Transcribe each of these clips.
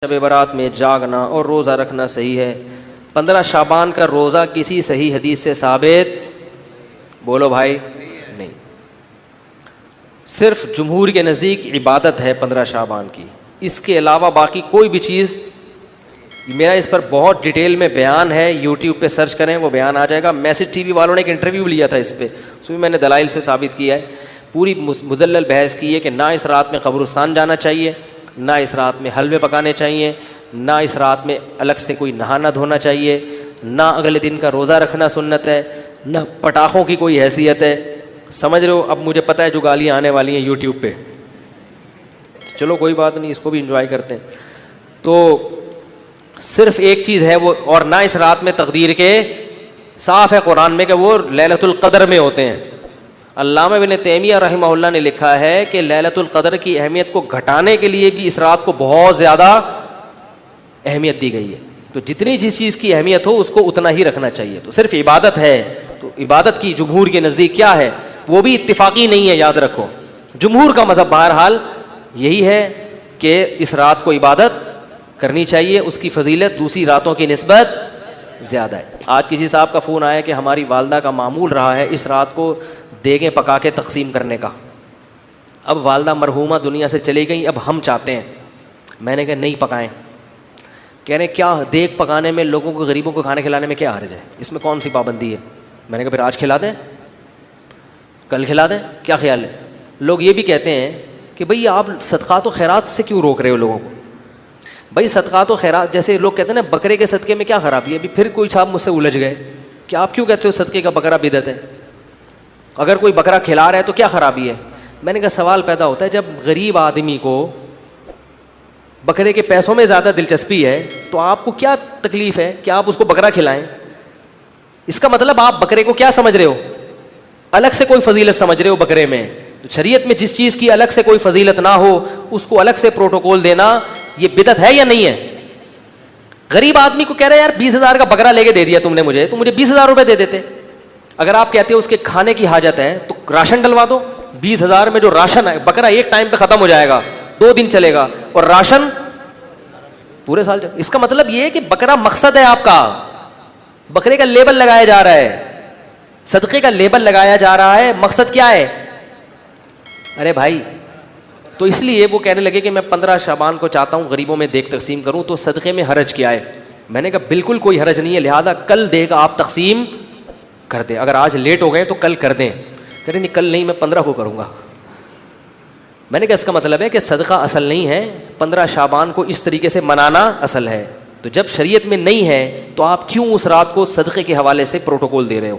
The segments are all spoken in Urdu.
شب برات میں جاگنا اور روزہ رکھنا صحیح ہے؟ 15 شعبان کا روزہ کسی صحیح حدیث سے ثابت بولو بھائی نہیں. صرف جمہور کے نزدیک عبادت ہے 15 شعبان کی، اس کے علاوہ باقی کوئی بھی چیز. میرا اس پر بہت ڈیٹیل میں بیان ہے، یوٹیوب پہ سرچ کریں وہ بیان آ جائے گا. میسج ٹی وی والوں نے ایک انٹرویو لیا تھا اس پہ، اس میں میں نے دلائل سے ثابت کیا ہے، پوری مدلل بحث کی ہے کہ نہ اس رات میں قبرستان جانا چاہیے، نہ اس رات میں حلوے پکانے چاہیے، نہ اس رات میں الگ سے کوئی نہانا دھونا چاہیے، نہ اگلے دن کا روزہ رکھنا سنت ہے، نہ پٹاخوں کی کوئی حیثیت ہے. سمجھ رہے ہو؟ اب مجھے پتہ ہے جو گالیاں آنے والی ہیں یوٹیوب پہ، چلو کوئی بات نہیں، اس کو بھی انجوائے کرتے ہیں. تو صرف ایک چیز ہے وہ، اور نہ اس رات میں تقدیر کے، صاف ہے قرآن میں کہ وہ لیلۃ القدر میں ہوتے ہیں. علامہ ابن تیمیہ رحمہ اللہ نے لکھا ہے کہ لیلۃ القدر کی اہمیت کو گھٹانے کے لیے بھی اس رات کو بہت زیادہ اہمیت دی گئی ہے. تو جتنی جس چیز کی اہمیت ہو اس کو اتنا ہی رکھنا چاہیے. تو صرف عبادت ہے، تو عبادت کی جمہور کے نزدیک کیا ہے، وہ بھی اتفاقی نہیں ہے، یاد رکھو. جمہور کا مذہب بہرحال یہی ہے کہ اس رات کو عبادت کرنی چاہیے، اس کی فضیلت دوسری راتوں کی نسبت زیادہ ہے. آج کسی صاحب کا فون آیا کہ ہماری والدہ کا معمول رہا ہے اس رات کو دیگیں پکا کے تقسیم کرنے کا. اب والدہ مرحومہ دنیا سے چلی گئی، اب ہم چاہتے ہیں. میں نے کہا نہیں پکائیں. کہہ رہے کیا دیگ پکانے میں، لوگوں کو غریبوں کو کھانے کھلانے میں کیا حرج ہے، اس میں کون سی پابندی ہے؟ میں نے کہا پھر آج کھلا دیں، کل کھلا دیں، کیا خیال ہے؟ لوگ یہ بھی کہتے ہیں کہ بھئی آپ صدقات و خیرات سے کیوں روک رہے ہو لوگوں کو؟ بھائی صدقات و خیرات، جیسے لوگ کہتے ہیں نا بکرے کے صدقے میں کیا خرابی ہے. ابھی پھر کوئی صاحب مجھ سے الجھ گئے کہ آپ کیوں کہتے ہو صدقے کا بکرا بدعت ہے، اگر کوئی بکرا کھلا رہا ہے تو کیا خرابی ہے؟ میں نے کہا سوال پیدا ہوتا ہے، جب غریب آدمی کو بکرے کے پیسوں میں زیادہ دلچسپی ہے تو آپ کو کیا تکلیف ہے کہ آپ اس کو بکرا کھلائیں؟ اس کا مطلب آپ بکرے کو کیا سمجھ رہے ہو، الگ سے کوئی فضیلت سمجھ رہے ہو بکرے میں. شریعت میں جس چیز کی الگ سے کوئی فضیلت نہ ہو اس کو الگ سے پروٹوکول دینا یہ بدعت ہے یا نہیں ہے؟ غریب آدمی کو کہہ رہے یار 20,000 کا بکرا لے کے دے دیا تم نے مجھے، تو مجھے 20,000 روپے دے دیتے. اگر آپ کہتے ہو اس کے کھانے کی حاجت ہے تو راشن ڈلوا دو. 20,000 میں جو راشن ہے، بکرا ایک ٹائم پہ ختم ہو جائے گا، 2 دن چلے گا، اور راشن پورے سال چلے. اس کا مطلب یہ ہے کہ بکرا مقصد ہے آپ کا، بکرے کا لیبل لگایا جا رہا ہے، صدقے کا لیبل لگایا جا رہا ہے، مقصد کیا ہے؟ ارے بھائی، تو اس لیے وہ کہنے لگے کہ میں 15 شعبان کو چاہتا ہوں غریبوں میں دیگ تقسیم کروں، تو صدقے میں حرج کیا ہے؟ میں نے کہا بالکل کوئی حرج نہیں ہے، لہذا کل دیگ آپ تقسیم کر دیں. اگر آج لیٹ ہو گئے تو کل کر دیں. کہہ رہے نہیں کل نہیں، میں 15 کو کروں گا. میں نے کہا اس کا مطلب ہے کہ صدقہ اصل نہیں ہے، 15 شعبان کو اس طریقے سے منانا اصل ہے. تو جب شریعت میں نہیں ہے تو آپ کیوں اس رات کو صدقے کے حوالے سے پروٹوکول دے رہے ہو؟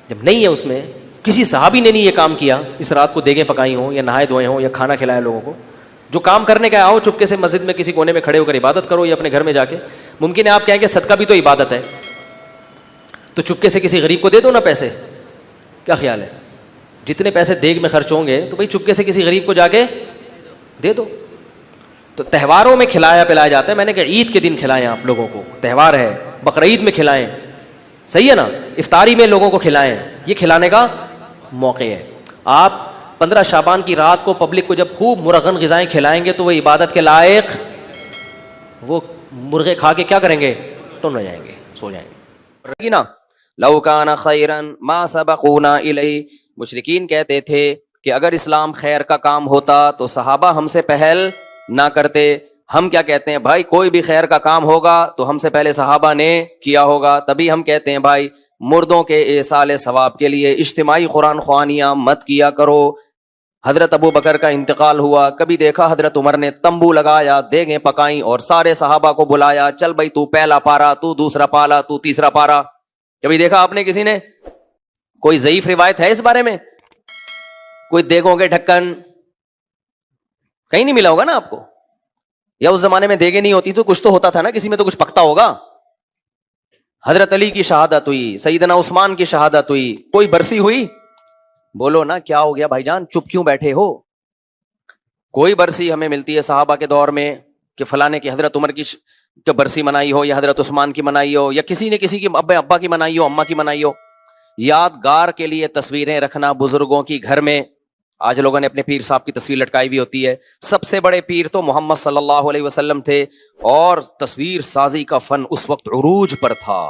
جب نہیں ہے اس میں، کسی صحابی نے نہیں یہ کام کیا، اس رات کو دیگیں پکائی ہوں یا نہائے دھوئے ہوں یا کھانا کھلایا لوگوں کو. جو کام کرنے کا آؤ چپکے سے مسجد میں کسی کونے میں کھڑے ہو کر عبادت کرو یا اپنے گھر میں جا کے. ممکن ہے آپ کہیں کہ صدقہ بھی تو عبادت ہے، تو چپکے سے کسی غریب کو دے دو نا پیسے. کیا خیال ہے؟ جتنے پیسے دیگ میں خرچ ہوں گے تو بھائی چپکے سے کسی غریب کو جا کے دے دو. تو تہواروں میں کھلایا پلایا جاتا ہے. میں نے کہا عید کے دن کھلائیں، آپ لوگوں کو تہوار ہے، بقرعید میں کھلائیں، صحیح ہے نا، افطاری میں لوگوں کو کھلائیں، یہ کھلانے کا موقع ہے. آپ 15 شعبان کی رات کو پبلک کو جب خوب مرغن غذائیں کھلائیں گے تو وہ عبادت کے لائق، وہ مرغے کھا کے کیا کریں گے؟ ٹن ہو جائیں گے، سو جائیں گے نا. لو کان خیرا ما سبقونا الیہ، مشرکین کہتے تھے کہ اگر اسلام خیر کا کام ہوتا تو صحابہ ہم سے پہل نہ کرتے. ہم کیا کہتے ہیں بھائی، کوئی بھی خیر کا کام ہوگا تو ہم سے پہلے صحابہ نے کیا ہوگا. تبھی ہم کہتے ہیں بھائی مردوں کے ایصال ثواب کے لیے اجتماعی قرآن خوانیاں مت کیا کرو. حضرت ابو بکر کا انتقال ہوا، کبھی دیکھا حضرت عمر نے تمبو لگایا، دیگیں پکائیں اور سارے صحابہ کو بلایا، چل بھائی تو پہلا پارا، تو دوسرا پالا، تو تیسرا پارا. کبھی دیکھا آپ نے کسی نے؟ کوئی ضعیف روایت ہے اس بارے میں؟ کوئی دیگوں کے ڈھکن کہیں نہیں ملا ہوگا نا آپ کو. یا اس زمانے میں دیگیں نہیں ہوتی تو کچھ تو ہوتا تھا نا، کسی میں تو کچھ پکتا ہوگا. حضرت علی کی شہادت ہوئی، سیدنا عثمان کی شہادت ہوئی، کوئی برسی ہوئی؟ بولو نا کیا ہو گیا بھائی جان، چپ کیوں بیٹھے ہو؟ کوئی برسی ہمیں ملتی ہے صحابہ کے دور میں کہ فلانے کی حضرت عمر کی برسی منائی ہو یا حضرت عثمان کی منائی ہو یا کسی نے کسی کی ابا کی منائی ہو، اماں کی منائی ہو. یادگار کے لیے تصویریں رکھنا بزرگوں کی گھر میں آج لوگوں نے اپنے پیر صاحب کی تصویر لٹکائی ہوئی ہوتی ہے. سب سے بڑے پیر تو محمد صلی اللہ علیہ وسلم تھے, اور تصویر سازی کا فن اس وقت عروج پر تھا.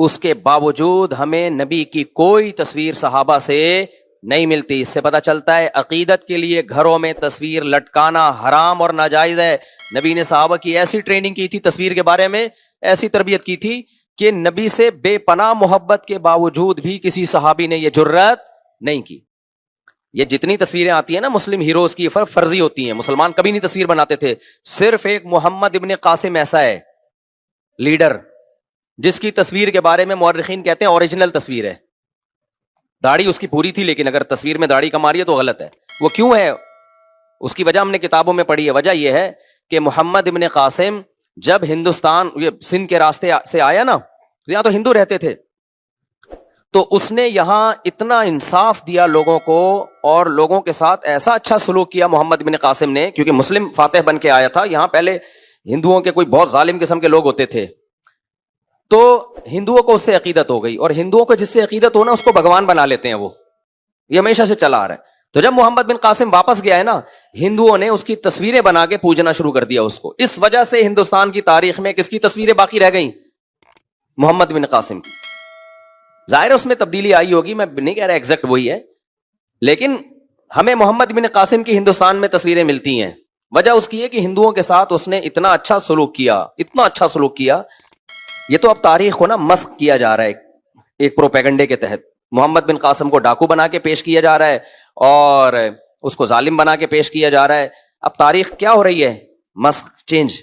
اس کے باوجود ہمیں نبی کی کوئی تصویر صحابہ سے نہیں ملتی. اس سے پتہ چلتا ہے عقیدت کے لیے گھروں میں تصویر لٹکانا حرام اور ناجائز ہے. نبی نے صحابہ کی ایسی ٹریننگ کی تھی تصویر کے بارے میں, ایسی تربیت کی تھی کہ نبی سے بے پناہ محبت کے باوجود بھی کسی صحابی نے یہ جرات نہیں کی. یہ جتنی تصویریں آتی ہیں نا مسلم ہیروز کی, فرضی ہوتی ہیں, مسلمان کبھی نہیں تصویر بناتے تھے. صرف ایک محمد ابن قاسم ایسا ہے لیڈر جس کی تصویر کے بارے میں مورخین کہتے ہیں اوریجنل تصویر ہے. داڑھی اس کی پوری تھی, لیکن اگر تصویر میں داڑھی کم آ رہی ہے تو غلط ہے. وہ کیوں ہے, اس کی وجہ ہم نے کتابوں میں پڑھی ہے. وجہ یہ ہے کہ محمد ابن قاسم جب ہندوستان یہ سندھ کے راستے سے آیا نا, یہاں تو ہندو رہتے تھے, تو اس نے یہاں اتنا انصاف دیا لوگوں کو, اور لوگوں کے ساتھ ایسا اچھا سلوک کیا محمد ابن قاسم نے, کیونکہ مسلم فاتح بن کے آیا تھا. یہاں پہلے ہندوؤں کے کوئی بہت ظالم قسم کے لوگ ہوتے تھے, تو ہندوؤں کو اس سے عقیدت ہو گئی, اور ہندوؤں کو جس سے عقیدت ہونا اس کو بھگوان بنا لیتے ہیں. وہ یہ ہمیشہ سے چلا آ رہا ہے. تو جب محمد بن قاسم واپس گیا ہے نا, ہندوؤں نے اس کی تصویریں بنا کے پوجنا شروع کر دیا اس کو. اس وجہ سے ہندوستان کی تاریخ میں کس کی تصویریں باقی رہ گئیں؟ محمد بن قاسم کی. ظاہر ہے اس میں تبدیلی آئی ہوگی, میں نہیں کہہ رہا ایگزیکٹ وہی ہے, لیکن ہمیں محمد بن قاسم کی ہندوستان میں تصویریں ملتی ہیں. وجہ اس کی ہے کہ ہندوؤں کے ساتھ اس نے اتنا اچھا سلوک کیا, اتنا اچھا سلوک کیا. یہ تو اب تاریخ کو نا مسخ کیا جا رہا ہے ایک پروپیگنڈے کے تحت. محمد بن قاسم کو ڈاکو بنا کے پیش کیا جا رہا ہے, اور اس کو ظالم بنا کے پیش کیا جا رہا ہے. اب تاریخ کیا ہو رہی ہے, مسخ, چینج,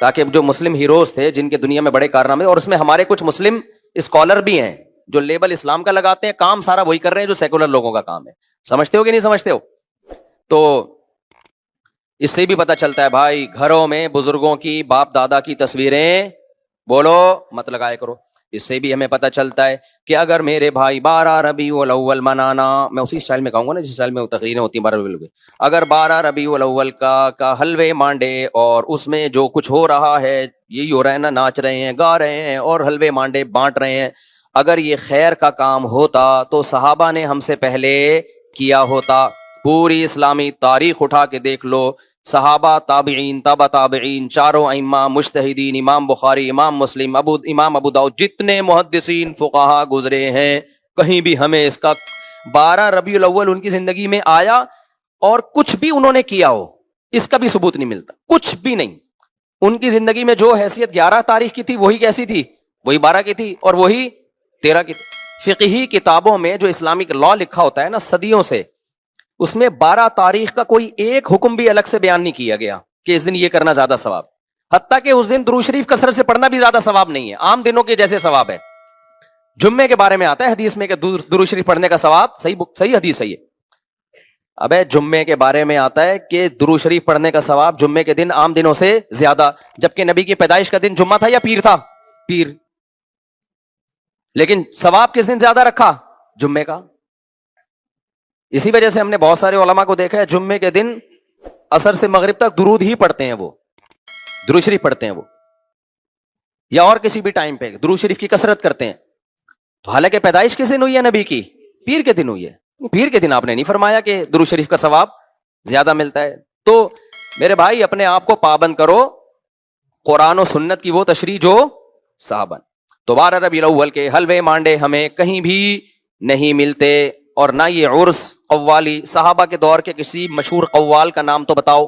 تاکہ جو مسلم ہیروز تھے جن کے دنیا میں بڑے کارنامے, اور اس میں ہمارے کچھ مسلم اسکالر بھی ہیں جو لیبل اسلام کا لگاتے ہیں, کام سارا وہی کر رہے ہیں جو سیکولر لوگوں کا کام ہے. سمجھتے ہو کہ نہیں سمجھتے ہو؟ تو اس سے بھی پتہ چلتا ہے بھائی, گھروں میں بزرگوں کی, باپ دادا کی تصویریں بولو مت لگائے کرو. اس سے بھی ہمیں پتہ چلتا ہے کہ اگر میرے بھائی 12 ربیع الاول منانا, میں اسی اسٹائل میں کہوں گا نا جس اسٹائل میں تقریریں ہوتی ہیں 12 ربیع الاول, اگر 12 ربیع الاول کا حلوے مانڈے, اور اس میں جو کچھ ہو رہا ہے, یہی ہو رہا ہے نا, ناچ رہے ہیں, گا رہے ہیں, اور حلوے مانڈے بانٹ رہے ہیں, اگر یہ خیر کا کام ہوتا تو صحابہ نے ہم سے پہلے کیا ہوتا. پوری اسلامی تاریخ اٹھا کے دیکھ لو, صحابہ, تابعین, تابع تابعین, چاروں ائمہ, مجتہدین, امام بخاری, امام مسلم, امام ابو داؤد, جتنے محدثین فقہا گزرے ہیں, کہیں بھی ہمیں اس کا 12 ربیع الاول ان کی زندگی میں آیا اور کچھ بھی انہوں نے کیا ہو, اس کا بھی ثبوت نہیں ملتا. کچھ بھی نہیں. ان کی زندگی میں جو حیثیت 11 تاریخ کی تھی وہی کیسی تھی, وہی 12 کی تھی, اور وہی 13 کی تھی. فقہی کتابوں میں جو اسلامک لا لکھا ہوتا ہے نا صدیوں سے, اس میں 12 تاریخ کا کوئی ایک حکم بھی الگ سے بیان نہیں کیا گیا کہ اس دن یہ کرنا زیادہ ثواب. حتیٰ کہ اس دن درود شریف کثرت سے پڑھنا بھی زیادہ ثواب نہیں ہے, عام دنوں کے جیسے ثواب ہے. جمعے کے بارے میں آتا ہے حدیث میں کہ درود شریف پڑھنے کا ثواب, صحیح حدیث صحیح ہے. ابے جمعے کے بارے میں آتا ہے کہ درود شریف پڑھنے کا ثواب جمعے کے دن عام دنوں سے زیادہ, جبکہ نبی کی پیدائش کا دن جمعہ تھا یا پیر تھا؟ پیر. لیکن ثواب کس دن زیادہ رکھا؟ جمعے کا. اسی وجہ سے ہم نے بہت سارے علماء کو دیکھا ہے جمعے کے دن عصر سے مغرب تک درود ہی پڑھتے ہیں, وہ درود شریف پڑھتے ہیں وہ, یا اور کسی بھی ٹائم پہ درود شریف کی کثرت کرتے ہیں. تو حالانکہ پیدائش کس دن ہوئی ہے نبی کی؟ پیر کے دن ہوئی ہے. پیر کے دن آپ نے نہیں فرمایا کہ درود شریف کا ثواب زیادہ ملتا ہے. تو میرے بھائی اپنے آپ کو پابند کرو قرآن و سنت کی وہ تشریح جو صحابہ. تو 12 ربیع الاول کے حلوے مانڈے ہمیں کہیں بھی نہیں ملتے, اور نہ یہ عرس قوالی. صحابہ کے دور کے کسی مشہور قوال کا نام تو بتاؤ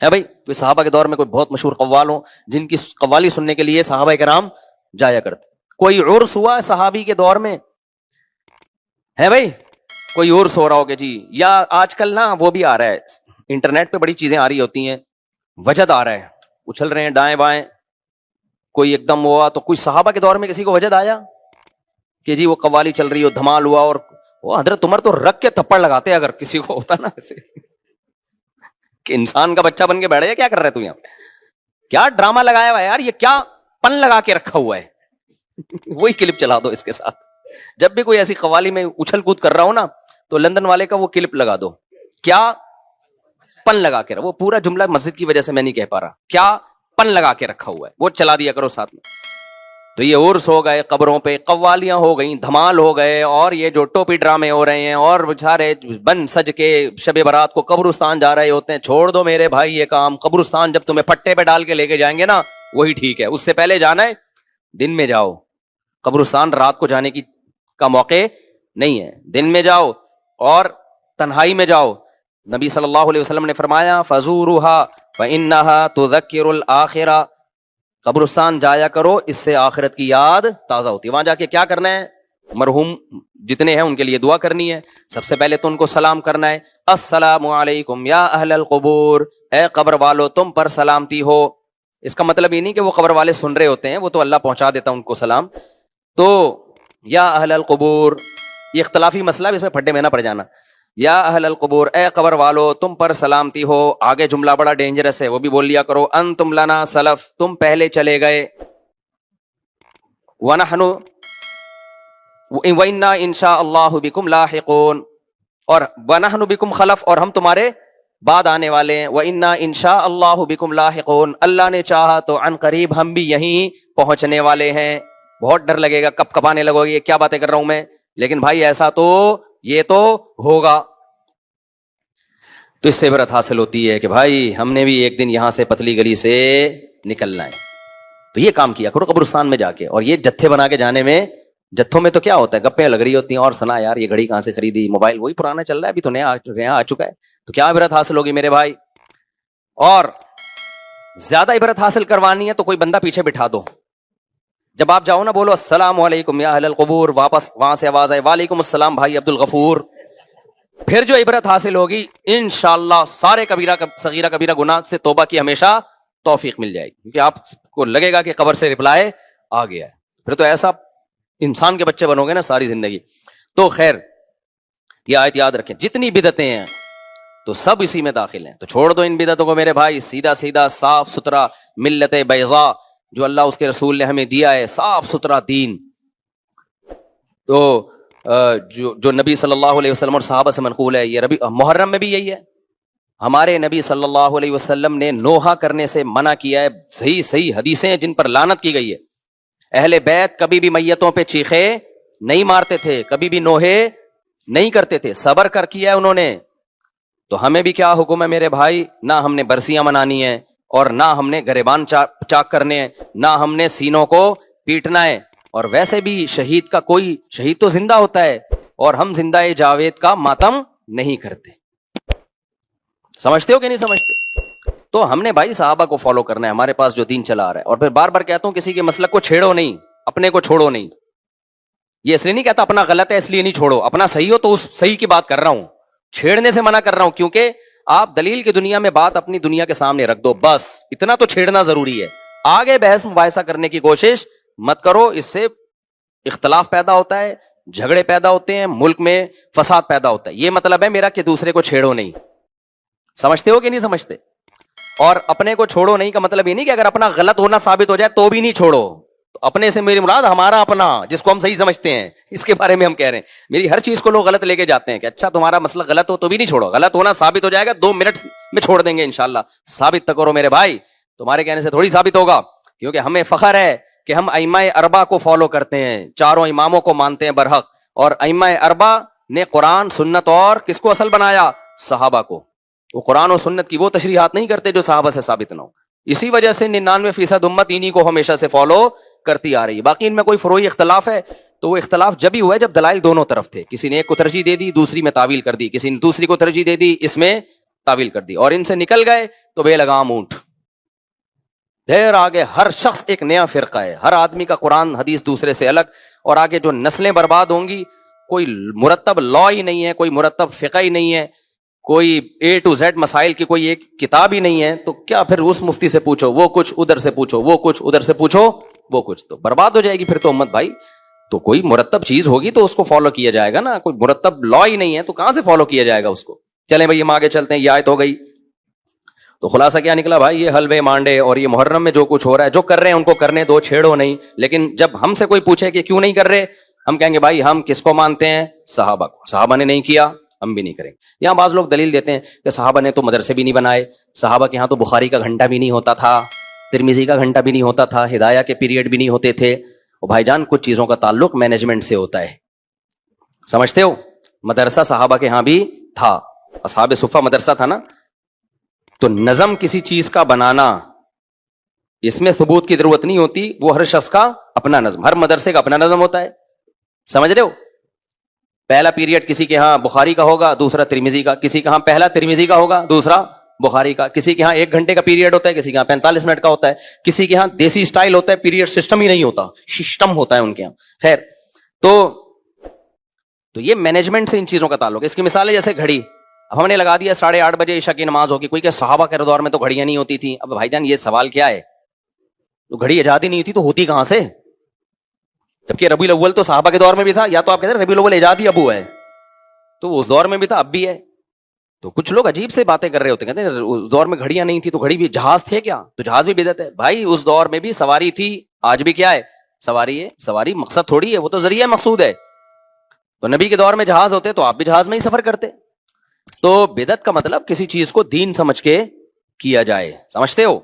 ہے بھائی, کوئی صحابہ کے دور میں کوئی بہت مشہور قوال ہو جن کی قوالی سننے کے لیے صحابہ کرام جایا کرتے. کوئی عرس ہوا صحابی کے دور میں ہے بھائی؟ کوئی عرس ہو رہا ہو کہ جی, یا آج کل نا وہ بھی آ رہا ہے انٹرنیٹ پہ, بڑی چیزیں آ رہی ہوتی ہیں, وجد آ رہا ہے, اچھل رہے ہیں دائیں بائیں, کوئی ایک دم ہوا. تو کوئی صحابہ کے دور میں کسی کو وجد آیا کہ جی وہ قوالی چل رہی ہو, دھمال ہوا, اور وہ حضرت عمر تو رکھ کے تھپڑ لگاتے اگر کسی کو ہوتا نا ایسے کہ انسان کا بچہ بن کے بیٹھے, کیا کر رہے تو, یہاں کیا ڈرامہ لگایا ہوا ہے یار, یہ کیا پن لگا کے رکھا ہوا ہے. وہی کلپ چلا دو اس کے ساتھ. جب بھی کوئی ایسی قوالی میں اچھل کود کر رہا ہو نا, تو لندن والے کا وہ کلپ لگا دو, کیا پن لگا کے رکھا. وہ پورا جملہ مسجد کی وجہ سے میں نہیں کہہ پا رہا, کیا پن لگا کے رکھا ہوا ہے, وہ چلا دیا کرو ساتھ میں. تو یہ عرس ہو گئے قبروں پہ، قوالیاں ہو گئیں، دھمال ہو گئے، اور یہ جو ٹوپی ڈرامے ہو رہے ہیں، اور سارے بن سج کے شب برات کو قبرستان جا رہے ہوتے ہیں. چھوڑ دو میرے بھائی یہ کام. قبرستان جب تمہیں پٹے پہ ڈال کے لے کے جائیں گے نا وہی ٹھیک ہے. اس سے پہلے جانا ہے دن میں جاؤ. قبرستان رات کو جانے کا موقع نہیں ہے، دن میں جاؤ اور تنہائی میں جاؤ. نبی صلی اللہ علیہ وسلم نے فرمایا فزورها فانها تذکر الاخرہ، قبرستان جایا کرو، اس سے آخرت کی یاد تازہ ہوتی ہے. وہاں جا کے کیا کرنا ہے؟ مرحوم جتنے ہیں ان کے لیے دعا کرنی ہے. سب سے پہلے تو ان کو سلام کرنا ہے. السلام علیکم یا اہل القبور، اے قبر والو تم پر سلامتی ہو. اس کا مطلب یہ نہیں کہ وہ قبر والے سن رہے ہوتے ہیں، وہ تو اللہ پہنچا دیتا ان کو سلام. تو یا اہل القبور یہ اختلافی مسئلہ ہے، اس میں پھڈے میں نہ پڑ جانا. یا اہل القبور، اے قبر والو تم پر سلامتی ہو. آگے جملہ بڑا ڈینجرس ہے، وہ بھی بول لیا کرو. انتم لنا سلف، تم پہلے چلے گئے. ونحن وإنا انشاء اللہ بکم لاحقون، اور ونحن بکم خلف، اور ہم تمہارے بعد آنے والے ہیں. وإنا انشاء اللہ بکم لاحقون، اللہ نے چاہا تو عن قریب ہم بھی یہیں پہنچنے والے ہیں. بہت ڈر لگے گا، کب کب آنے لگو گے، یہ کیا باتیں کر رہا ہوں میں، لیکن بھائی ایسا تو یہ تو ہوگا. تو اس سے عبرت حاصل ہوتی ہے کہ بھائی ہم نے بھی ایک دن یہاں سے پتلی گلی سے نکلنا ہے. تو یہ کام کیا کرو قبرستان میں جا کے. اور یہ جتھے بنا کے جانے میں، جتھوں میں تو کیا ہوتا ہے، گپیں لگ رہی ہوتی ہیں، اور سنا یار یہ گھڑی کہاں سے خریدی، موبائل وہی پرانا چل رہا ہے، ابھی تو نیا آ چکا ہے. تو کیا عبرت حاصل ہوگی میرے بھائی. اور زیادہ عبرت حاصل کروانی ہے تو کوئی بندہ پیچھے بٹھا دو. جب آپ جاؤ نا بولو السلام علیکم یا اہل القبور، واپس وہاں سے آواز آئے وعلیکم السلام بھائی عبد الغفور. پھر جو عبرت حاصل ہوگی انشاءاللہ سارے صغیرہ کبیرہ گناہ سے توبہ کی ہمیشہ توفیق مل جائے گی، کیونکہ آپ کو لگے گا کہ قبر سے رپلائے آ گیا ہے. پھر تو ایسا انسان کے بچے بنو گے نا ساری زندگی. تو خیر یہ آیت یاد رکھیں، جتنی بدعتیں ہیں تو سب اسی میں داخل ہیں. تو چھوڑ دو ان بدعتوں کو میرے بھائی. سیدھا سیدھا صاف ستھرا ملت بیضاء جو اللہ اس کے رسول نے ہمیں دیا ہے، صاف ستھرا دین. تو جو نبی صلی اللہ علیہ وسلم اور صحابہ سے منقول ہے، یہ محرم میں بھی یہی ہے. ہمارے نبی صلی اللہ علیہ وسلم نے نوحہ کرنے سے منع کیا ہے. صحیح حدیثیں ہیں جن پر لعنت کی گئی ہے. اہل بیت کبھی بھی میتوں پہ چیخے نہیں مارتے تھے، کبھی بھی نوحے نہیں کرتے تھے، صبر کر کیا ہے انہوں نے. تو ہمیں بھی کیا حکم ہے میرے بھائی؟ نہ ہم نے برسیاں منانی ہیں، اور نہ ہم نے گریبان چاک کرنے ہیں، نہ ہم نے سینوں کو پیٹنا ہے. اور ویسے بھی شہید تو زندہ ہوتا ہے، اور ہم زندہ جاوید کا ماتم نہیں کرتے. سمجھتے ہو کہ نہیں سمجھتے؟ تو ہم نے بھائی صحابہ کو فالو کرنا ہے، ہمارے پاس جو دین چلا آ رہا ہے. اور پھر بار بار کہتا ہوں کسی کے مسلک کو چھیڑو نہیں، اپنے کو چھوڑو نہیں. یہ اس لیے نہیں کہتا اپنا غلط ہے اس لیے نہیں چھوڑو، اپنا صحیح ہو تو اس صحیح کی بات کر رہا ہوں، چھیڑنے سے منع کر رہا ہوں. کیونکہ آپ دلیل کی دنیا میں بات اپنی دنیا کے سامنے رکھ دو، بس اتنا تو چھیڑنا ضروری ہے. آگے بحث مباحثہ کرنے کی کوشش مت کرو، اس سے اختلاف پیدا ہوتا ہے، جھگڑے پیدا ہوتے ہیں، ملک میں فساد پیدا ہوتا ہے. یہ مطلب ہے میرا کہ دوسرے کو چھیڑو نہیں. سمجھتے ہو کہ نہیں سمجھتے؟ اور اپنے کو چھوڑو نہیں کا مطلب یہ نہیں کہ اگر اپنا غلط ہونا ثابت ہو جائے تو بھی نہیں چھوڑو. تو اپنے سے میری مراد ہمارا اپنا، جس کو ہم صحیح سمجھتے ہیں، اس کے بارے میں ہم کہہ رہے ہیں. میری ہر چیز کو لوگ غلط لے کے جاتے ہیں کہ اچھا تمہارا مسئلہ غلط ہو تو بھی نہیں چھوڑو. غلط ہونا ثابت ہو جائے گا 2 منٹ میں چھوڑ دیں گے انشاءاللہ. ثابت تک کرو میرے بھائی، تمہارے کہنے سے تھوڑی ثابت ہوگا. کیونکہ ہمیں فخر ہے کہ ہم ائمہ اربعہ کو فالو کرتے ہیں، چاروں اماموں کو مانتے ہیں برحق. اور ائمہ اربعہ نے قرآن سنت اور کس کو اصل بنایا؟ صحابہ کو. وہ قرآن و سنت کی وہ تشریحات نہیں کرتے جو صحابہ سے ثابت نہ ہو. اسی وجہ سے 99% امت انہی کو ہمیشہ سے فالو کرتی آ رہی ہے. باقی ان میں کوئی فروعی اختلاف ہے تو وہ اختلاف جب ہی ہوا ہے جب دلائل دونوں طرف تھے. کسی نے ایک کو ترجیح دے دی، دوسری میں تعویل کر دی، کسی نے دوسری کو ترجیح دے دی، اس میں تعویل کر دی، اور ان سے نکل گئے تو بے لگام اونٹ. دیر آگے ہر شخص ایک نیا فرقہ ہے، ہر آدمی کا قرآن حدیث دوسرے سے الگ. اور آگے جو نسلیں برباد ہوں گی، کوئی مرتب لا ہی نہیں ہے، کوئی مرتب فقہ ہی نہیں ہے، کوئی A to Z مسائل کی کوئی ایک کتاب ہی نہیں ہے. تو کیا پھر اس مفتی سے پوچھو وہ کچھ، ادھر سے پوچھو وہ کچھ، ادھر سے پوچھو وہ کچھ، تو برباد ہو جائے گی پھر تو امت بھائی. تو کوئی مرتب چیز ہوگی تو اس کو فالو کیا جائے گا نا. کوئی مرتب لا ہی نہیں ہے تو کہاں سے فالو کیا جائے گا اس کو. چلیں بھائی ہم آگے چلتے ہیں. یہ آیت ہو گئی. تو خلاصہ کیا نکلا بھائی؟ یہ حلوے مانڈے اور یہ محرم میں جو کچھ ہو رہا ہے، جو کر رہے ہیں ان کو کرنے دو، چھیڑو نہیں. لیکن جب ہم سے کوئی پوچھے کہ کیوں نہیں کر رہے، ہم کہیں گے بھائی ہم کس کو مانتے ہیں؟ صحابہ کو. صحابہ نے نہیں کیا، ہم بھی نہیں کریں. یہاں بعض لوگ دلیل دیتے ہیں کہ صحابہ نے تو مدرسے بھی نہیں بنائے، صحابہ کے ہاں تو بخاری کا گھنٹہ بھی نہیں ہوتا تھا، ترمذی کا گھنٹہ بھی نہیں ہوتا تھا، ہدایہ کے پیریڈ بھی نہیں ہوتے تھے. اور بھائی جان کچھ چیزوں کا تعلق مینجمنٹ سے ہوتا ہے, سمجھتے ہو. مدرسہ صحابہ کے ہاں بھی تھا, اصحاب صفہ مدرسہ تھا نا. تو نظم کسی چیز کا بنانا, اس میں ثبوت کی ضرورت نہیں ہوتی, وہ ہر شخص کا اپنا نظم, ہر مدرسے کا اپنا نظم ہوتا ہے, سمجھ رہے ہو. پہلا پیریڈ کسی کے ہاں بخاری کا ہوگا, دوسرا ترمذی کا, کسی کے ہاں پہلا ترمذی کا ہوگا, دوسرا بخاری کا, کسی کے ہاں 1 گھنٹے کا پیریڈ ہوتا ہے, کسی کے ہاں 45 منٹ کا ہوتا ہے, کسی کے ہاں دیسی سٹائل ہوتا ہے, پیریڈ سسٹم ہی نہیں ہوتا, سسٹم ہوتا ہے ان کے ہاں. خیر, تو یہ مینجمنٹ سے ان چیزوں کا تعلق ہے. اس کی مثال ہے جیسے گھڑی, اب ہم نے لگا دیا 8:30 بجے عشاء کی نماز ہوگی, کوئی کہ صحابہ کے دور میں تو گھڑیاں نہیں ہوتی تھیں. اب بھائی جان یہ سوال کیا ہے, تو گھڑی ایجاد ہی نہیں ہوتی تو ہوتی کہاں سے, جبکہ ربیع الاول تو صحابہ کے دور میں بھی تھا. یا تو آپ کہتے ہیں ربیع الاول ایجاد ہی ابو ہے, تو اس دور میں بھی تھا, اب بھی ہے. تو کچھ لوگ عجیب سے باتیں کر رہے ہوتے ہیں, کہتے ہیں اس دور میں گھڑیاں نہیں تھی تو گھڑی بھی, جہاز تھے کیا, تو جہاز بھی بدعت ہے. بھائی اس دور میں بھی سواری تھی, آج بھی کیا ہے, سواری ہے. سواری مقصد تھوڑی ہے, وہ تو ذریعہ مقصود ہے. تو نبی کے دور میں جہاز ہوتے تو آپ بھی جہاز میں ہی سفر کرتے. تو بدعت کا مطلب کسی چیز کو دین سمجھ کے کیا جائے, سمجھتے ہو.